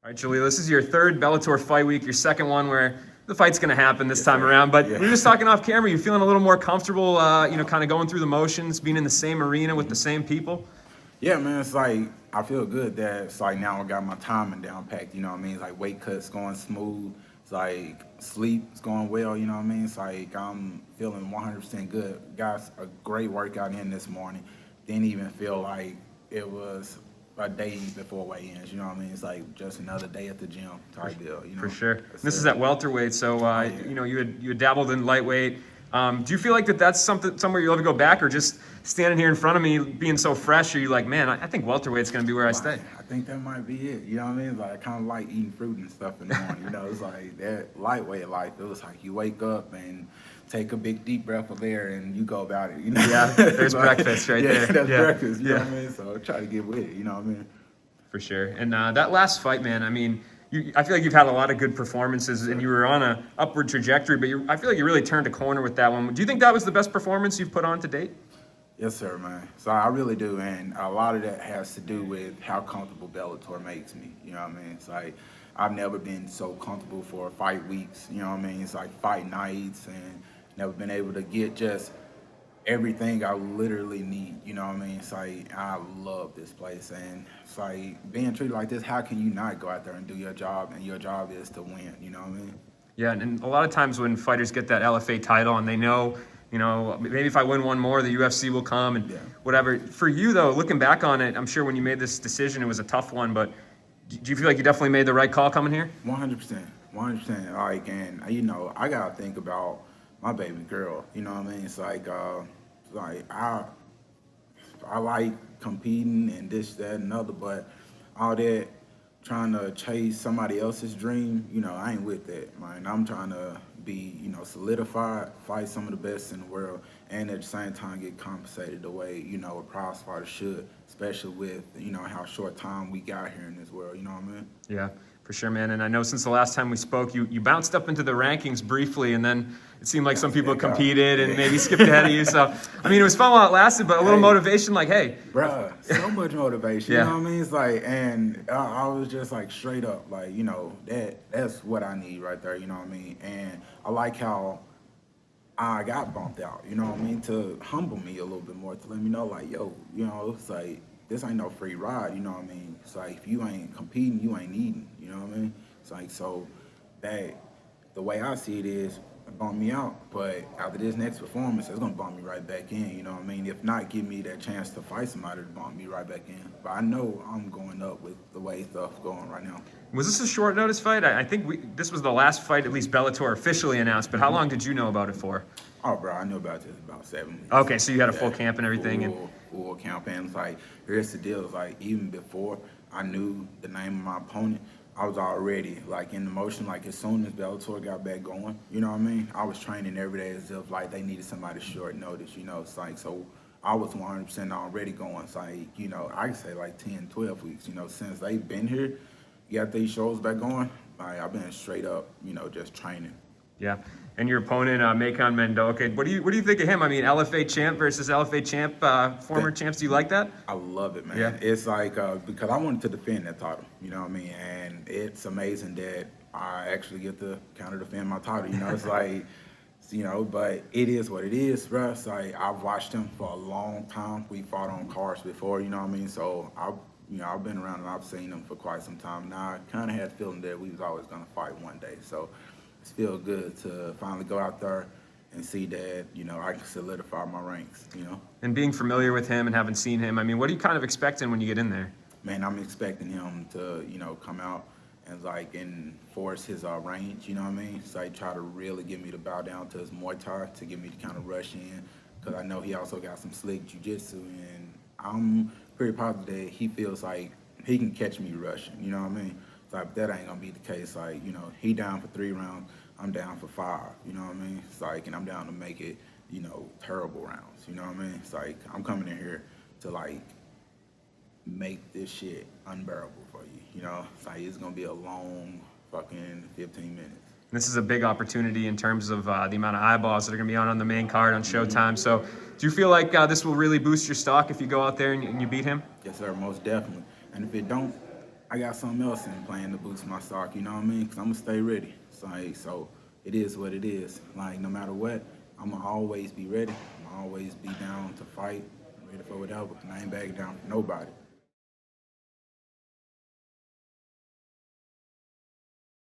All right, Jaleel, this is your third Bellator fight week, your second one where the fight's going to happen this time around. But we were just talking off camera. You feeling a little more comfortable, kind of going through the motions, being in the same arena with the same people? Yeah, man, it's like I feel good that it's like now I got my timing down packed, you know what I mean? It's like weight cuts going smooth. It's like sleep is going well, you know what I mean? It's like I'm feeling 100% good. Got a great workout in this morning. Didn't even feel like it was a day before weigh-ins, you know what I mean? It's like just another day at the gym type deal, you know? For sure. This is at welterweight, so you had dabbled in lightweight. Do you feel like that's somewhere you'll ever go back, or just standing here in front of me being so fresh, are you like, man, I think welterweight's going to be where I stay? I think that might be it, you know what I mean? It's like I kind of like eating fruit and stuff in the morning, you know? It's like that lightweight life. It was like you wake up and take a big deep breath of air and you go about it, you know? Yeah, there's like, breakfast right there. there. That's breakfast, you know what I mean? So try to get with it, you know what I mean? For sure. And that last fight, man, I mean, I feel like you've had a lot of good performances, and you were on an upward trajectory, but I feel like you really turned a corner with that one. Do you think that was the best performance you've put on to date? Yes, sir, man. So I really do, and a lot of that has to do with how comfortable Bellator makes me, you know what I mean? It's like I've never been so comfortable for fight weeks, you know what I mean? It's like fight nights, and never been able to get just everything I literally need, you know what I mean? It's like, I love this place, and it's like, being treated like this, how can you not go out there and do your job, and your job is to win, you know what I mean? Yeah, and a lot of times when fighters get that LFA title and they know, maybe if I win one more, the UFC will come and whatever. For you, though, looking back on it, I'm sure when you made this decision, it was a tough one, but do you feel like you definitely made the right call coming here? 100%, 100%. Like, and, I got to think about my baby girl, you know what I mean? It's like I like competing and this, that, and other, but all that trying to chase somebody else's dream, I ain't with that, man. I'm trying to be, solidified, fight some of the best in the world, and at the same time get compensated the way, a prize fighter should, especially with, how short time we got here in this world, you know what I mean? Yeah. For sure, man. And I know since the last time we spoke, you bounced up into the rankings briefly, and then it seemed like some people competed and maybe skipped ahead of you. So, I mean, it was fun while it lasted, but a little motivation, like, hey. Bruh, so much motivation, you know what I mean? It's like, and I was just like straight up, like, that's what I need right there, you know what I mean? And I like how I got bumped out, you know what I mean? To humble me a little bit more, to let me know, like, yo, it's like, this ain't no free ride, you know what I mean? It's like, if you ain't competing, you ain't eating, you know what I mean? It's like, so that, the way I see it is, it bumped me out, but after this next performance, it's gonna bump me right back in, you know what I mean? If not, give me that chance to fight somebody to bump me right back in. But I know I'm going up with the way stuff's going right now. Was this a short notice fight? I think this was the last fight, at least Bellator officially announced, but how long did you know about it for? Oh, bro, I knew about this about 7 weeks. Okay, so you had a full camp and everything. Full camp, and it's like, here's the deal, it's like, even before I knew the name of my opponent, I was already, like, in the motion, like, as soon as Bellator got back going, you know what I mean? I was training every day as if, like, they needed somebody short notice, it's like, so I was 100% already going. It's like, I could say, like, 10, 12 weeks, since they've been here, got these shows back going, like, I've been straight up, just training. Yeah, and your opponent, Maycon Mendonca, what do you think of him? I mean, LFA champ versus LFA champ, former champs. Do you like that? I love it, man. Yeah. It's like, because I wanted to defend that title, you know what I mean? And it's amazing that I actually get to counter defend my title, It's like, but it is what it is, bro. It's like, I've watched him for a long time. We fought on cards before, you know what I mean? So I've been around and I've seen him for quite some time now. I kind of had a feeling that we was always going to fight one day. So it feels good to finally go out there and see that, I can solidify my ranks, And being familiar with him and having seen him, I mean, what are you kind of expecting when you get in there? Man, I'm expecting him to, come out and, like, enforce his range, you know what I mean? So try to really get me to bow down to his Muay Thai, to get me to kind of rush in, because I know he also got some slick jiu-jitsu, and I'm pretty positive that he feels like he can catch me rushing, you know what I mean? It's like, that ain't gonna be the case. Like, he down for 3 rounds, I'm down for 5, you know what I mean? It's like, and I'm down to make it, terrible rounds, you know what I mean? It's like, I'm coming in here to, like, make this shit unbearable for you, It's like, it's gonna be a long fucking 15 minutes. This is a big opportunity in terms of the amount of eyeballs that are going to be on the main card on Showtime. So do you feel like this will really boost your stock if you go out there and you beat him? Yes, sir, most definitely. And if it don't, I got something else in playing to boost my stock, you know what I mean? Because I'm going to stay ready. So it is what it is. Like, no matter what, I'm going to always be ready. I'm going to always be down to fight, ready for whatever. And I ain't backing down for nobody.